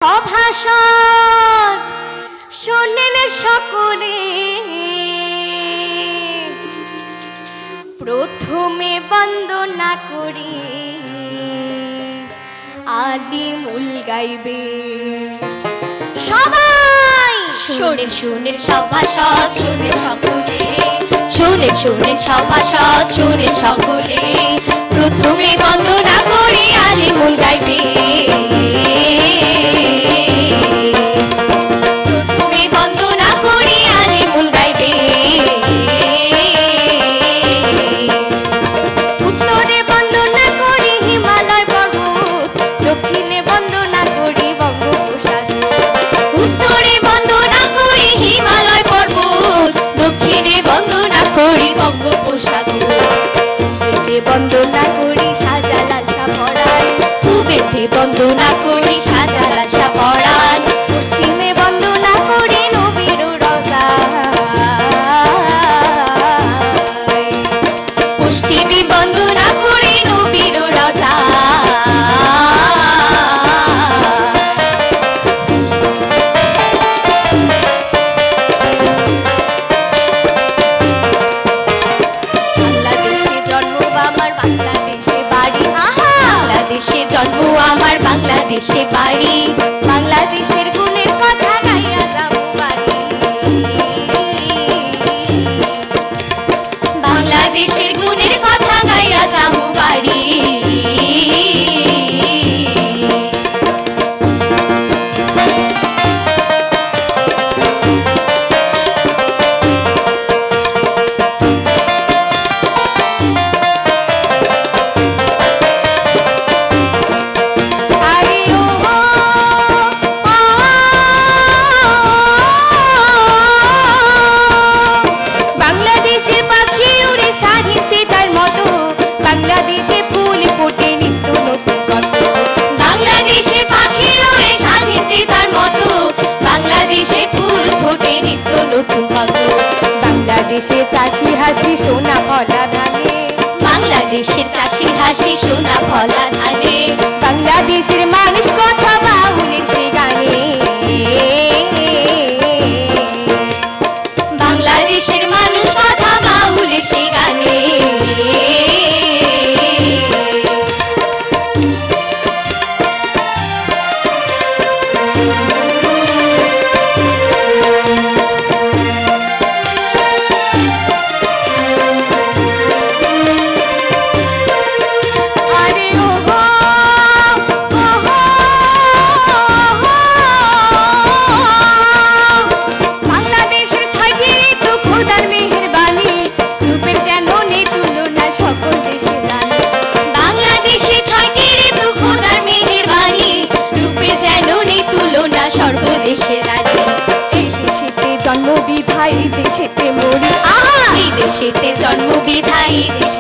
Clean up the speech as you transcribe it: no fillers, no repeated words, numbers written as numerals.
অভাষণ শোনেন সকলে, প্রথমে বন্দনা করি আলিমুল গাইবে। সবাই শোনেন শোনেন সভাসদ, শোনেন সকলে, শোনেন শোনেন সভাসদ, শোনেন সকলে, প্রথমে বন্দনা করি আলিমুল গাইবে। প্রথমে বন্দনা করি আলিমুল গাইবে। উত্তরে বন্দনা করি হিমালয় পর্বত, দক্ষিণে বন্দনা করি বঙ্গোপসাগর। উত্তরে বন্দনা করি হিমালয় পর্বত, দক্ষিণে বন্দনা করি বঙ্গোপসাগর। পূবেতে বন্দনা করি শাহজালাল শাহ পরাণ, পূবেতে বন্দনা করি শাহজালাল শাহ পরাণ। পশ্চিমে বন্দনা করি নবীর রওজা, পশ্চিমে বন্দনা করি নবীর রওজা। বাংলাদেশে জন্ম আমার বাংলাদেশে বাড়ি, আহা বাংলাদেশে জন্ম আমার বাংলাদেশে বাড়ি। বাংলাদেশের গুণের কথা গাইয়া যাবো বাড়ি, বাংলাদেশের গুণের কথা গাইয়া যাবো বাড়ি। বাংলাদেশের চাষি হাসি সোনা ফলা ধানে, বাংলাদেশের চাষি হাসি সোনা ফলা ধানে। বাংলাদেশের মানুষ কথা বাউলের সে গানে, বাংলাদেশের মানুষ কথা বাউলের সে গানে। সর্বদেশের রানী, এই দেশেতে জন্ম বিধাই দেশেতে মরি, আহা এই দেশেতে জন্ম বিধাই দেশে